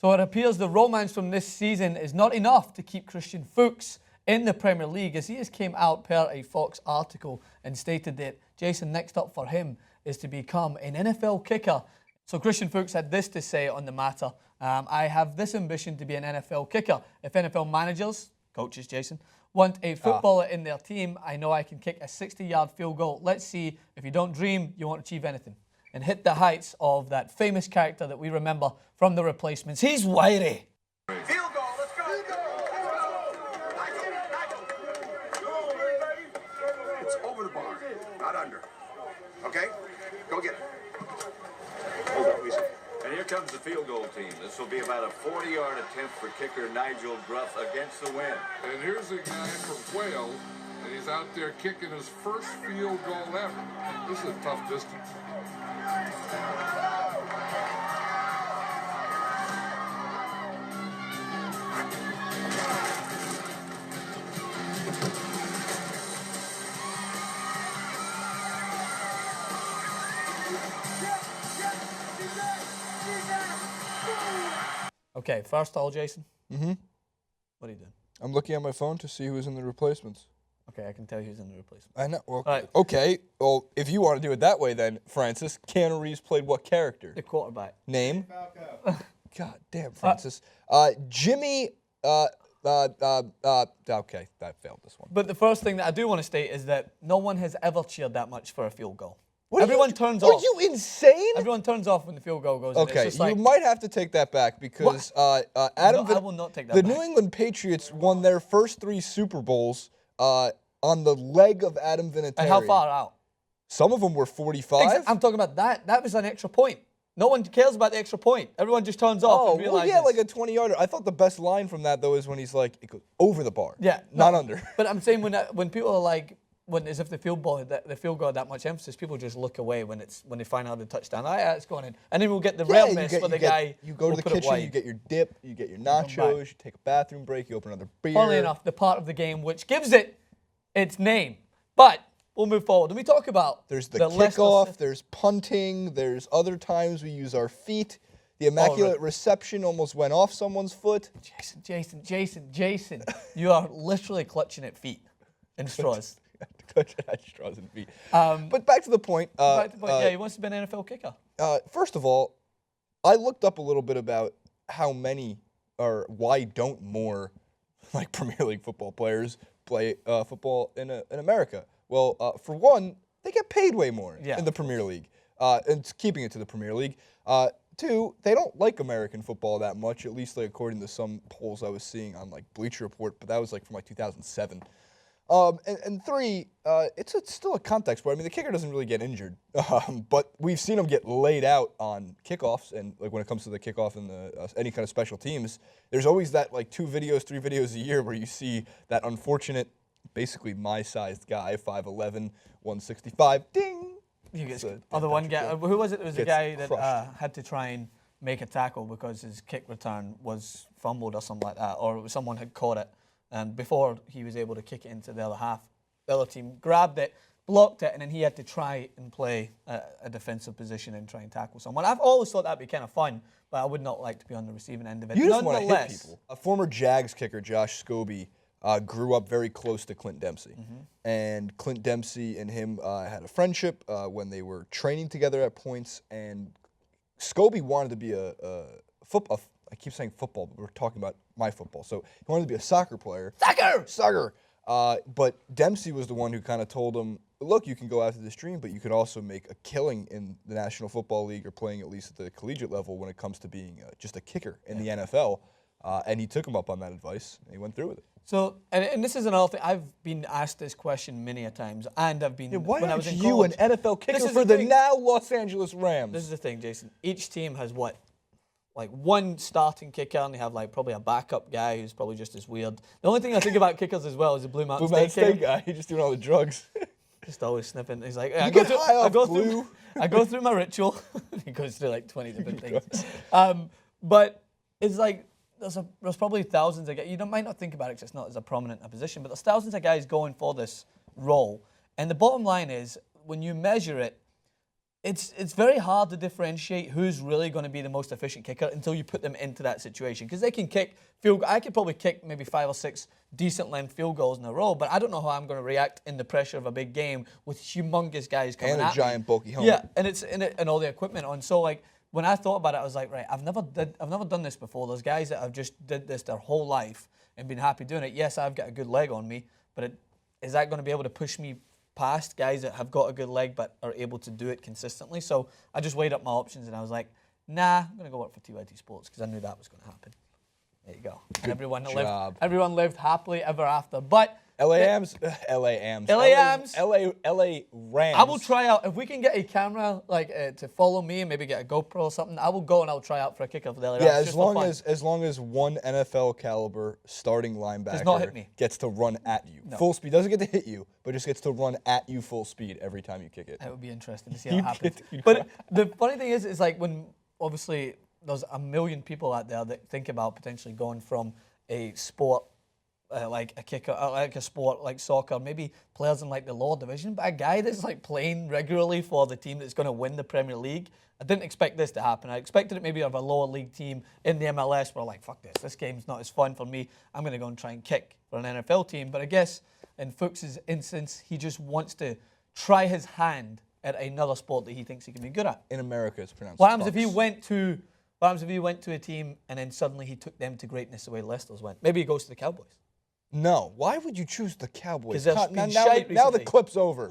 So it appears the romance from this season is not enough to keep Christian Fuchs in the Premier League, as he has came out per a Fox article and stated that, Jason, next up for him is to become an NFL kicker. So Christian Fuchs had this to say on the matter. I have this ambition to be an NFL kicker. If NFL managers, coaches, Jason, want a footballer in their team, I know I can kick a 60-yard field goal. Let's see if you don't dream, you won't achieve anything. And hit the heights of that famous character that we remember from The Replacements. He's wiry. Field goal, let's go. It's over the bar, not under. Okay? Go get it. Hold on, Lisa. And here comes the field goal team. This will be about a 40-yard attempt for kicker Nigel Gruff against the wind. And here's a guy from Wales, and he's out there kicking his first field goal ever. This is a tough distance. Okay, first all, Jason. Mm-hmm. What are you doing? I'm looking at my phone to see who's in the replacements. Okay, I can tell you who's in the replacement. I know. Well, right. Okay. Well, if you want to do it that way, then, Francis, Keanu Reeves played what character? The quarterback. Name? God damn, Francis. Jimmy. Okay, that failed this one. But the first thing that I do want to state is that no one has ever cheered that much for a field goal. Everyone turns off. off. Are you insane? Everyone turns off when the field goal goes in. Okay, It's just you might have to take that back because Adam. No, I will not take that the back. New England Patriots won their first 3 Super Bowls on the leg of Adam Vinatieri. And how far out? Some of them were 45. I'm talking about that. That was an extra point. No one cares about the extra point. Everyone just turns off and realizes. Well, yeah, like a 20-yarder. I thought the best line from that, though, is when he's like, it goes over the bar. Yeah. Not under. But I'm saying when people are like, as if the field goal had that much emphasis, people just look away when they find out the touchdown. Yeah, it's going in. And then we'll get the real miss for the guy. You go to the kitchen, you get your dip, you get your nachos, you take a bathroom break, you open another beer. Funnily enough, the part of the game which gives it its name. But we'll move forward. And we talk about there's the kickoff, there's punting, there's other times we use our feet. The immaculate reception almost went off someone's foot. Jason, you are literally clutching at feet and straws. Clutching at straws and feet. But back to the point. Yeah, he wants to be an NFL kicker. First of all, I looked up a little bit about how many or why don't more like Premier League football players play football in America. Well, for one, they get paid way more in the Premier League. And keeping it to the Premier League. 2, they don't like American football that much, at least like according to some polls I was seeing on like Bleacher Report, but that was like from like 2007. And 3, it's still a contact sport. I mean, the kicker doesn't really get injured, but we've seen him get laid out on kickoffs, and like when it comes to the kickoff and any kind of special teams, there's always that like 2 videos, 3 videos a year where you see that unfortunate, basically my-sized guy, 5'11", 165, ding. The one guy, who was it? It was a guy that had to try and make a tackle because his kick return was fumbled or something like that, or someone had caught it. And before he was able to kick it into the other half, the other team grabbed it, blocked it, and then he had to try and play a defensive position and try and tackle someone. I've always thought that'd be kind of fun, but I would not like to be on the receiving end of it. You just want to hit people. A former Jags kicker, Josh Scobie, grew up very close to Clint Dempsey. Mm-hmm. And Clint Dempsey and him had a friendship when they were training together at points, and Scobie wanted to be a football. I keep saying football, but we're talking about my football. So he wanted to be a soccer player. Soccer! But Dempsey was the one who kind of told him, look, you can go after this dream, but you could also make a killing in the National Football League or playing at least at the collegiate level when it comes to being just a kicker in the NFL. And he took him up on that advice, and he went through with it. So, and this is another thing. I've been asked this question many a times, and I've been. Why when I aren't was in you college, an NFL kicker for the now Los Angeles Rams? This is the thing, Jason. Each team has what? Like one starting kicker, and they have like probably a backup guy who's probably just as weird. The only thing I think about kickers as well is the Blue Mountain State guy. He's just doing all the drugs. Just always sniffing. He's like, I go through my ritual. He goes through like 20 different things. But it's like there's probably thousands of guys. You might not think about it because it's not as a prominent a position, but there's thousands of guys going for this role. And the bottom line is, when you measure it, it's very hard to differentiate who's really going to be the most efficient kicker until you put them into that situation. Because they can kick field. I could probably kick maybe 5 or 6 decent length field goals in a row, but I don't know how I'm going to react in the pressure of a big game with humongous guys coming and a at giant me. bulky helmet. Yeah, and it's and all the equipment on. So like when I thought about it, I was like, right, I've never done this before. There's guys that have just did this their whole life and been happy doing it. Yes, I've got a good leg on me, but is that going to be able to push me past guys that have got a good leg but are able to do it consistently? So I just weighed up my options and I was like, nah, I'm going to go work for TYT Sports because I knew that was going to happen. There you go. And everyone lived happily ever after. But LA Rams. I will try out, if we can get a camera to follow me and maybe get a GoPro or something, I will go and I'll try out for a kicker for the LA Rams. Yeah, as long as one NFL caliber starting linebacker gets to run at you. No. Full speed. Doesn't get to hit you, but just gets to run at you full speed every time you kick it. It would be interesting to see how it happens. But the funny thing is like when obviously there's a million people out there that think about potentially going from a sport like a kicker, like a sport like soccer, maybe players in like the lower division, but a guy that's like playing regularly for the team that's going to win the Premier League. I didn't expect this to happen. I expected it maybe of a lower league team in the MLS where like, fuck this game's not as fun for me. I'm going to go and try and kick for an NFL team. But I guess in Fuchs' instance, he just wants to try his hand at another sport that he thinks he can be good at. In America, it's pronounced What happens if he went to a team and then suddenly he took them to greatness the way Leicester's went? Maybe he goes to the Cowboys. No. Why would you choose the Cowboys? Because now the clip's over.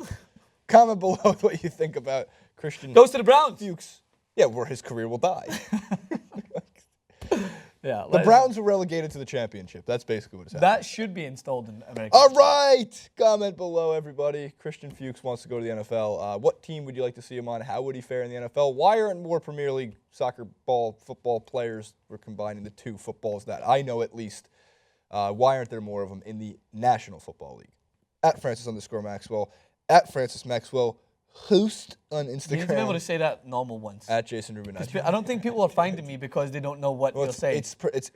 Comment below what you think about Christian. Goes to the Browns. Fuchs. Yeah, where his career will die. Yeah, the Browns were relegated to the championship. That's basically what it's happening. That should be installed in America. All right. Comment below, everybody. Christian Fuchs wants to go to the NFL. What team would you like to see him on? How would he fare in the NFL? Why aren't more Premier League soccer ball, football players? We're combining the two footballs that I know at least. Why aren't there more of them in the National Football League? At Francis_Maxwell. At Francis Maxwell. Host on Instagram. You need to be able to say that normal once. At Jason Rubin. I don't think people are finding me because they don't know what you're saying. It's Houst.